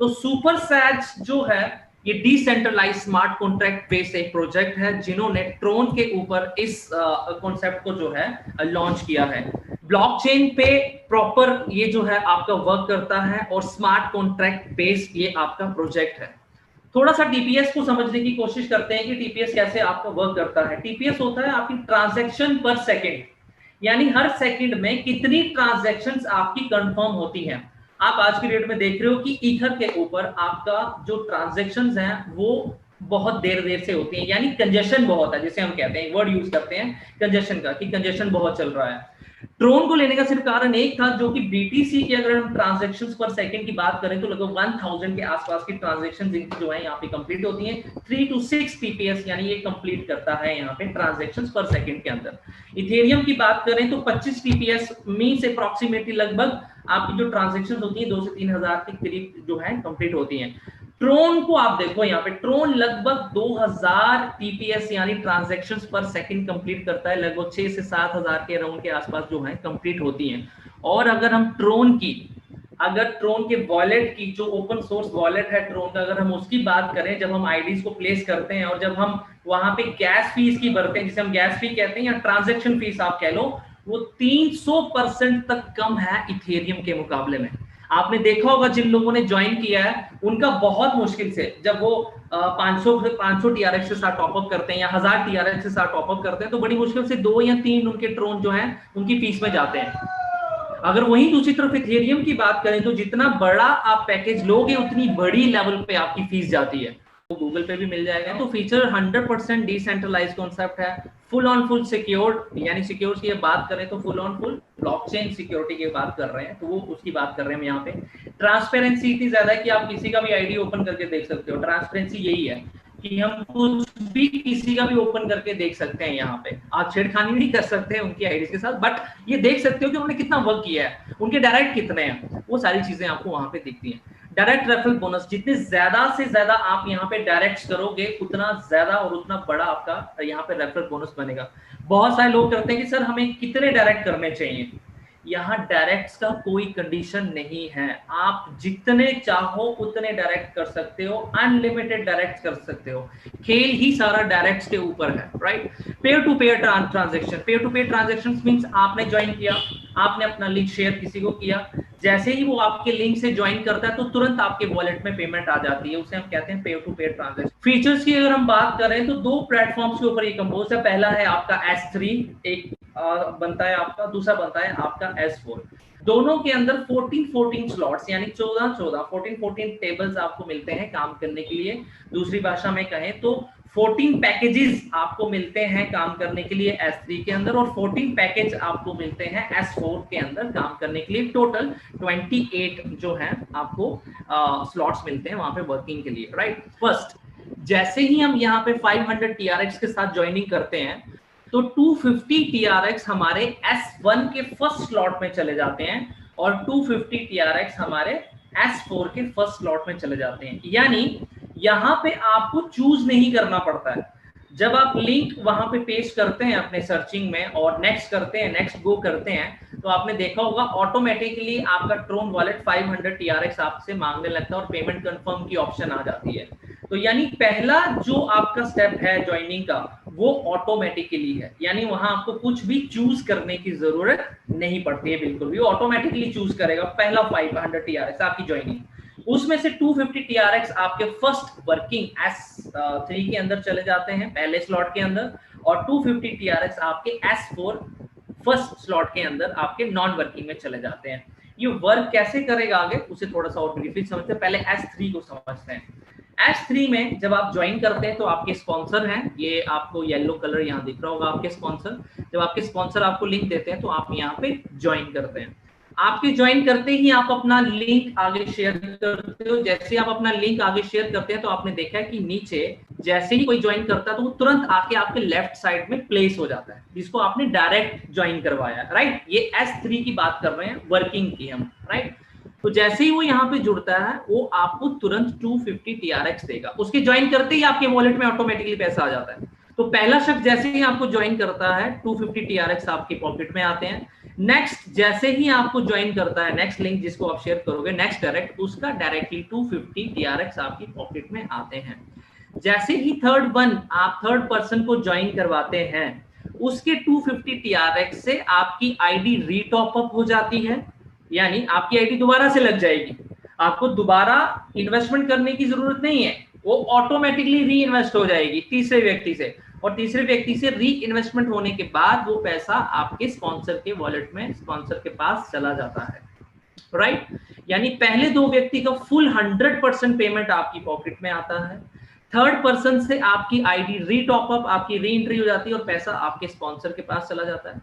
तो सुपर सैज जो है ये डिसेंट्रलाइज स्मार्ट कॉन्ट्रैक्ट बेस्ड एक प्रोजेक्ट है जिन्होंने ट्रोन के ऊपर इस कॉन्सेप्ट को जो है लॉन्च किया है। ब्लॉकचेन पे प्रॉपर ये जो है आपका वर्क करता है और स्मार्ट कॉन्ट्रैक्ट बेस्ड ये आपका प्रोजेक्ट है। थोड़ा सा टीपीएस को समझने की कोशिश करते हैं कि टीपीएस कैसे आपका वर्क करता है। टीपीएस होता है आपकी ट्रांजैक्शन पर सेकंड, यानी हर सेकंड में कितनी ट्रांजैक्शंस आपकी कंफर्म होती हैं। आप आज की डेट में देख रहे हो कि ईथर के ऊपर आपका जो ट्रांजैक्शंस हैं वो बहुत देर देर से होती हैं, यानी कंजेशन बहुत है, जिसे हम कहते हैं वर्ड यूज करते हैं कंजेशन का, कि कंजेशन बहुत चल रहा है। ट्रोन को लेने का सिर्फ कारण एक था, जो कि बीटीसी की अगर हम ट्रांजैक्शंस पर सेकंड की बात करें तो लगभग 1000 के आसपास की ट्रांजैक्शंस इनकी जो है यहाँ पे कंप्लीट होती हैं। 3 to 6 टीपीएस यानी ये कंप्लीट करता है यहाँ पे ट्रांजैक्शंस पर सेकंड के अंदर। इथेरियम की बात करें तो 25 टीपीएस मीन से अप्रॉक्सीमेटली लगभग आपकी जो ट्रांजैक्शंस होती है 2 से 3000 के करीब जो है कंप्लीट होती हैं। ट्रोन को आप देखो यहाँ पे, ट्रोन लगभग 2000 टीपीएस यानी ट्रांजैक्शंस पर सेकंड कंप्लीट करता है, लगभग 6 से 7000 के अराउंड के आसपास जो है कंप्लीट होती हैं। और अगर हम ट्रोन के वॉलेट की जो ओपन सोर्स वॉलेट है ट्रोन का, अगर हम उसकी बात करें, जब हम आईडीज को प्लेस करते हैं और जब हम वहां पे गैस फीस की भरते हैं, जिसे हम गैस फी कहते हैं या ट्रांजैक्शन फीस आप कह लो, वो 300% तक कम है इथेरियम के मुकाबले में। आपने देखा होगा जिन लोगों ने ज्वाइन किया है उनका बहुत मुश्किल से जब वो 500 टीआरएक्स के साथ टॉपअप करते हैं या 1000 टीआरएक्स के साथ टॉपअप करते हैं तो बड़ी मुश्किल से 2 या 3 उनके ट्रोन जो हैं उनकी फीस में जाते हैं। अगर वहीं दूसरी तरफ इथेरियम की बात करें तो जितना बड़ा आप पैकेज लोगे उतनी बड़ी लेवल पे आपकी फीस जाती है। तो गूगल पे भी मिल जाएगा। तो फीचर 100% डिसेंट्रलाइज कॉन्सेप्ट है, फुल ऑन फुल सिक्योर्ड, यानी सिक्योर की बात करें तो full on full blockchain security की बात कर रहे हैं, तो वो उसकी बात कर रहे हैं हम यहाँ पे। ट्रांसपेरेंसी इतनी ज्यादा है कि आप किसी का भी आईडी ओपन करके देख सकते हो। ट्रांसपेरेंसी यही है कि हम कुछ भी किसी का भी ओपन करके देख सकते हैं। यहाँ पे आप छेड़खानी नहीं कर सकते हैं उनकी आईडी के साथ, बट ये देख सकते हो कि उन्होंने कितना वर्क किया है, उनके डायरेक्ट कितने हैं, वो सारी चीजें आपको वहां पे दिखती हैं। डायरेक्ट रेफरल बोनस, जितने ज्यादा से ज्यादा आप यहाँ पे डायरेक्ट करोगे उतना ज्यादा और उतना बड़ा आपका यहाँ पे रेफरल बोनस बनेगा। बहुत सारे लोग करते हैं कि सर हमें कितने डायरेक्ट करने चाहिए। यहाँ डायरेक्ट का कोई कंडीशन नहीं है, आप जितने चाहो उतने डायरेक्ट कर सकते हो, अनलिमिटेड डायरेक्ट कर सकते हो। खेल ही सारा डायरेक्ट के ऊपर है, right. Peer to peer transaction, peer to peer transaction means आपने ज्वाइन किया, आपने अपना लिंक शेयर किसी को किया, जैसे ही वो आपके लिंक से ज्वाइन करता है तो तुरंत आपके वॉलेट में पेमेंट आ जाती है, उसे हम कहते हैं peer to peer transaction. Features की अगर हम बात करें तो 2 प्लेटफॉर्म्स के ऊपर ये कंपोज है। पहला है आपका S3 एक बनता है आपका, दूसरा बनता है आपका S4। दोनों के अंदर 14 स्लॉट्स यानी 14 टेबल्स आपको मिलते हैं काम करने के लिए। दूसरी भाषा में कहें तो 14 पैकेजेस आपको मिलते हैं काम करने के लिए S3 के अंदर, और 14 पैकेज आपको मिलते हैं S4 के अंदर काम करने के लिए। टोटल 28 जो है आपको स्लॉट्स मिलते हैं वहां पे वर्किंग के लिए, राइट। फर्स्ट जैसे ही हम यहाँ पे 500 TRX के साथ ज्वाइनिंग करते हैं तो 250 TRX हमारे S1 के फर्स्ट स्लॉट में चले जाते हैं और 250 TRX हमारे S4 के फर्स्ट स्लॉट में चले जाते हैं। यानी यहाँ पे आपको चूज नहीं करना पड़ता है। जब आप लिंक वहां पे पेस्ट करते हैं अपने सर्चिंग में और नेक्स्ट करते हैं, नेक्स्ट गो करते हैं, तो आपने देखा होगा ऑटोमेटिकली आपका ट्रोन वॉलेट 500 TRX आपसे मांगने लगता है और पेमेंट कंफर्म की ऑप्शन आ जाती है। तो यानी पहला जो आपका स्टेप है ज्वाइनिंग का वो ऑटोमेटिकली है, यानी वहां आपको कुछ भी चूज करने की जरूरत नहीं पड़ती है, बिल्कुल भी ऑटोमेटिकली चूज करेगा पहला 500 TRX आपकी ज्वाइनिंग। उसमें से 250 TRX आपके फर्स्ट वर्किंग S3 के अंदर चले जाते हैं पहले स्लॉट के अंदर, और 250 TRX आपके S4 फर्स्ट स्लॉट के अंदर आपके नॉन वर्किंग में चले जाते हैं। ये वर्क कैसे करेगा आगे उसे थोड़ा सा और ब्रीफली समझते हैं। पहले S3 को समझते हैं। S3 में जब आप ज्वाइन करते हैं तो आपके स्पॉन्सर हैं, ये आपको येलो कलर यहाँ दिख रहा होगा आपके स्पॉन्सर। जब आपके स्पॉन्सर आपको लिंक देते हैं तो आप यहाँ पे ज्वाइन करते हैं। आपके ज्वाइन करते ही आप अपना लिंक आगे शेयर करते हो। जैसे आप अपना लिंक आगे शेयर करते हैं तो आपने देखा है कि नीचे जैसे ही कोई ज्वाइन करता है तो वो तुरंत आके आपके लेफ्ट साइड में प्लेस हो जाता है, जिसको आपने डायरेक्ट ज्वाइन करवाया, राइट। ये S3 की बात कर रहे हैं वर्किंग की हम, राइट। तो जैसे ही वो यहाँ पे जुड़ता है वो आपको तुरंत 250 TRX देगा। उसके ज्वाइन करते ही आपके वॉलेट में ऑटोमेटिकली पैसा आ जाता है। तो पहला शख्स जैसे ही आपको ज्वाइन करता है 250 TRX आपके पॉकेट में आते हैं। नेक्स्ट जैसे ही आपको ज्वाइन करता है, नेक्स्ट लिंक जिसको आप शेयर करोगे, नेक्स्ट डायरेक्ट, उसका डायरेक्टली 250 टीआरएक्स आपकी पॉकेट में आते हैं। जैसे ही आप थर्ड पर्सन को ज्वाइन करवाते हैं, उसके 250 टीआरएक्स से आपकी आईडी रीटॉप अप हो जाती है, यानी आपकी आईडी दोबारा से लग जाएगी। आपको दोबारा इन्वेस्टमेंट करने की जरूरत नहीं है, वो ऑटोमेटिकली री इन्वेस्ट हो जाएगी तीसरे व्यक्ति से, और तीसरे व्यक्ति से री इन्वेस्टमेंट होने के बाद वो पैसा आपके स्पॉन्सर के वॉलेट में, स्पॉन्सर के पास चला जाता है, राइट। यानी पहले दो व्यक्ति का फुल 100% पेमेंट आपकी पॉकेट में आता है, थर्ड पर्सन से आपकी आईडी री टॉप अप, आपकी री एंट्री हो जाती है और पैसा आपके स्पॉन्सर के पास चला जाता है।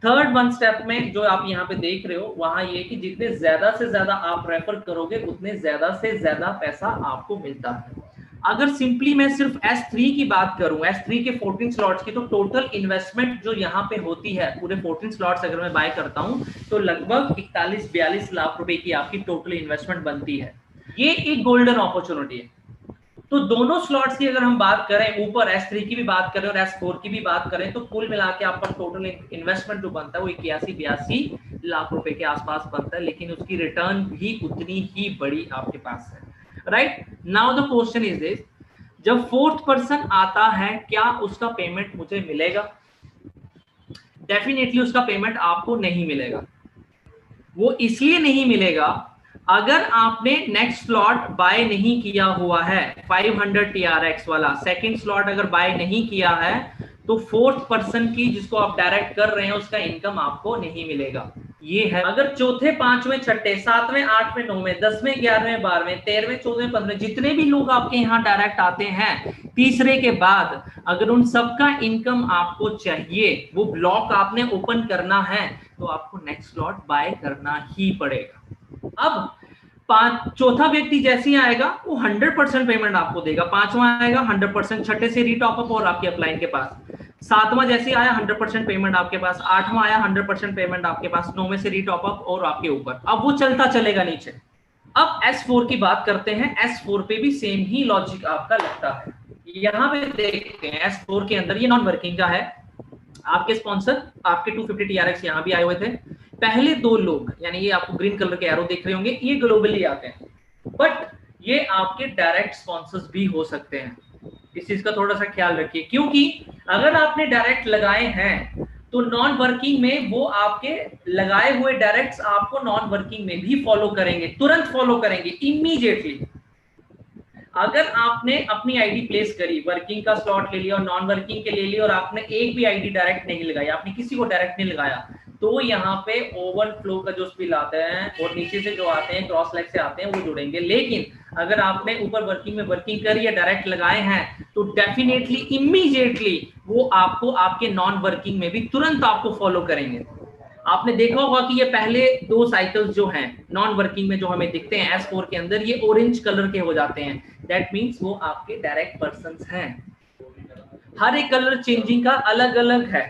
थर्ड वन स्टेप में जो आप यहाँ पे देख रहे हो, वहां ये कि जितने ज्यादा से ज्यादा आप रेफर करोगे उतने ज्यादा से ज्यादा पैसा आपको मिलता है। अगर सिंपली मैं सिर्फ S3 की बात करूं, S3 के 14 स्लॉट्स की, तो टोटल इन्वेस्टमेंट जो यहाँ पे होती है पूरे 14 स्लॉट्स अगर मैं बाय करता हूं तो लगभग 41-42 लाख रुपए की आपकी टोटल इन्वेस्टमेंट बनती है। ये एक गोल्डन अपॉर्चुनिटी है। तो दोनों स्लॉट्स की अगर हम बात करें, ऊपर S3 की भी बात करें और S4 की भी बात करें, तो कुल मिला के आपका टोटल इन्वेस्टमेंट जो बनता है वो 81-82 लाख रुपए के आसपास बनता है, लेकिन उसकी रिटर्न भी उतनी ही बड़ी आपके पास है, right. Now the question is this, जब फोर्थ पर्सन आता है क्या उसका पेमेंट मुझे मिलेगा? डेफिनेटली उसका पेमेंट आपको नहीं मिलेगा। वो इसलिए नहीं मिलेगा, अगर आपने नेक्स्ट स्लॉट बाय नहीं किया हुआ है 500 TRX वाला, सेकंड स्लॉट अगर बाय नहीं किया है, तो फोर्थ पर्सन की जिसको आप डायरेक्ट कर रहे हैं उसका इनकम आपको नहीं मिलेगा। ये है। अगर चौथे, पांचवें, छठे, सातवें, आठवें, नौवें, 10वें, 11वें, 12वें, 13वें, 14वें, 15वें जितने भी लोग आपके यहाँ डायरेक्ट आते हैं तीसरे के बाद, अगर उन सबका इनकम आपको चाहिए, वो ब्लॉक आपने ओपन करना है, तो आपको नेक्स्ट स्लॉट बाय करना ही पड़ेगा। अब चौथा व्यक्ति जैसे ही आएगा वो 100% पेमेंट आपको देगा, पांचवा आएगा 100%, छठे से रीटॉप अप और आपके अपलाइन के पास, सातवां जैसे ही आया 100% पेमेंट आपके पास, आठवां आया 100% पेमेंट आपके पास, नौवें से रीटॉप अप और आपके ऊपर। अब वो चलता चलेगा नीचे। अब S4 की बात करते हैं, S4 पे भी सेम ही लॉजिक आपका लगता है। यहाँ पे देखते हैं S4 के अंदर ये नॉन वर्किंग का है, आपके स्पॉन्सर आपके 250 TRX यहाँ भी आए हुए थे। पहले दो लोग, यानी ये आपको ग्रीन कलर के एरो देख रहे होंगे, ये ग्लोबली आते हैं, बट ये आपके डायरेक्ट स्पॉन्सर्स भी हो सकते हैं। इस चीज का थोड़ा सा ख्याल रखिए, क्योंकि अगर आपने डायरेक्ट लगाए हैं तो नॉन वर्किंग में वो आपके लगाए हुए डायरेक्ट्स आपको नॉन वर्किंग में भी फॉलो करेंगे, तुरंत फॉलो करेंगे, इमीडिएटली। अगर आपने अपनी आईडी प्लेस करी, वर्किंग का स्लॉट ले लिया और नॉन वर्किंग के ले लिया, और आपने एक भी आईडी डायरेक्ट नहीं लगाई, आपने किसी को डायरेक्ट नहीं लगाया, तो यहाँ पे ओवरफ्लो का जो स्पिल आते हैं और नीचे से जो आते हैं क्रॉस लेग से आते हैं वो जुड़ेंगे। लेकिन अगर आपने ऊपर वर्किंग में वर्किंग करी या डायरेक्ट लगाए हैं, तो डेफिनेटली इमीडिएटली वो आपको आपके नॉन वर्किंग में भी तुरंत आपको फॉलो करेंगे। आपने देखा होगा कि ये पहले दो साइकिल्स जो हैं नॉन वर्किंग में जो हमें दिखते हैं S4 के अंदर, ये ऑरेंज कलर के हो जाते हैं, दैट मींस वो आपके डायरेक्ट पर्संस हैं। हर एक कलर चेंजिंग का अलग अलग है।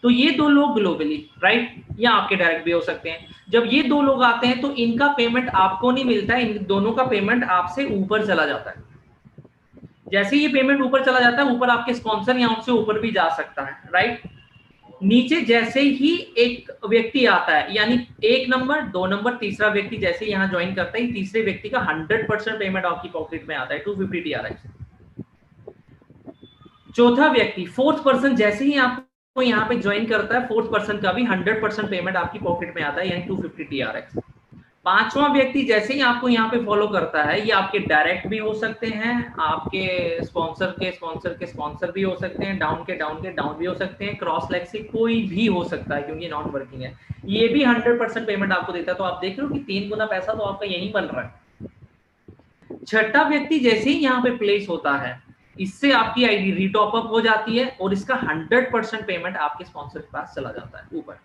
तो ये दो लोग ग्लोबली, राइट, या आपके डायरेक्ट भी हो सकते हैं। जब ये दो लोग आते हैं तो इनका पेमेंट आपको नहीं मिलता है, इन दोनों का पेमेंट आपसे ऊपर चला जाता है। जैसे ये पेमेंट ऊपर चला जाता है, ऊपर आपके स्पॉन्सर या उनसे ऊपर भी जा सकता है, राइट। नीचे जैसे ही एक व्यक्ति आता है, यानी एक नंबर, दो नंबर, तीसरा व्यक्ति जैसे यहाँ ज्वाइन करता है, तीसरे व्यक्ति का 100% पेमेंट आपकी पॉकेट में आता है, 250 TRX। चौथा व्यक्ति, फोर्थ पर्सन जैसे ही आपको यहाँ पे ज्वाइन करता है, फोर्थ पर्सन का भी 100% पेमेंट आपकी पॉकेट में आता है, यानी 250 TRX। पांचवा व्यक्ति जैसे ही आपको यहाँ पे फॉलो करता है, ये आपके डायरेक्ट भी हो सकते हैं, आपके स्पॉन्सर के स्पॉन्सर भी हो सकते हैं, डाउन के डाउन भी हो सकते हैं, क्रॉस लेग से कोई भी हो सकता है, क्योंकि नॉन वर्किंग है। ये भी 100% पेमेंट आपको देता है। तो आप देख रहे हो कि 3 गुना पैसा तो आपका यहीं बन रहा है। छठा व्यक्ति जैसे ही यहाँ पे प्लेस होता है, इससे आपकी आईडी रीटॉप अप हो जाती है और इसका 100% पेमेंट आपके स्पॉन्सर के पास चला जाता है ऊपर,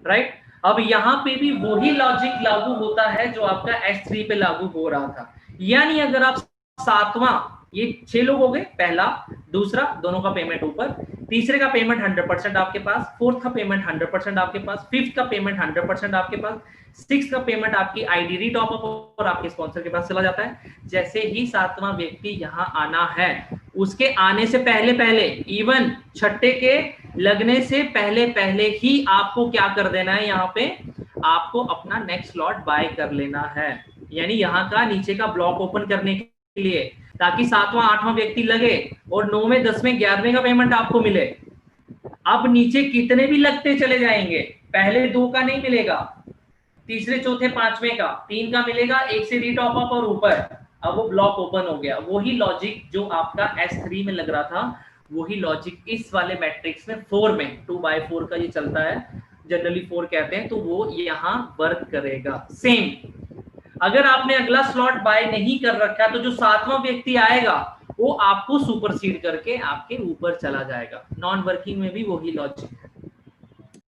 राइट। अब यहाँ पे भी वही लॉजिक लागू होता है जो आपका S3 पे लागू हो रहा था। यानी अगर आप सातवां, ये 6 लोग हो गए, पहला, दूसरा, दोनों का पेमेंट ऊपर, तीसरे का पेमेंट 100% आपके पास, फोर्थ का पेमेंट 100% आपके पास, फिफ्थ का पेमेंट 100% आपके पास, सिक्स का पेमेंट आपकी आईडी रीटॉप अप और आपके स्पॉन्सर के पास चला जाता है। जैसे ही सातवां व्यक्ति यहाँ आना है, उसके आने से पहले इवन छठे के लगने से पहले पहले ही आपको क्या कर देना है, यहाँ पे आपको अपना नेक्स्ट स्लॉट बाय कर लेना है, यानी यहाँ का नीचे का ब्लॉक ओपन करने के लिए, ताकि 7वां 8वां व्यक्ति लगे और 9वें 10वें 11वें का पेमेंट आपको मिले। अब नीचे कितने भी लगते चले जाएंगे, पहले 2 का नहीं मिलेगा, तीसरे चौथे 5वें का 3 का मिलेगा, एक से रीटॉप अप और ऊपर, अब वो ब्लॉक ओपन हो गया। वही लॉजिक जो आपका S3 में लग रहा था, वही लॉजिक इस वाले मैट्रिक्स में 4 में 2/4 का ये चलता है, जनरली 4 कहते हैं, तो वो यहाँ वर्क करेगा सेम। अगर आपने अगला स्लॉट बाय नहीं कर रखा तो जो 7वां व्यक्ति आएगा वो आपको सुपरसीड करके आपके ऊपर चला जाएगा। नॉन वर्किंग में भी वही लॉजिक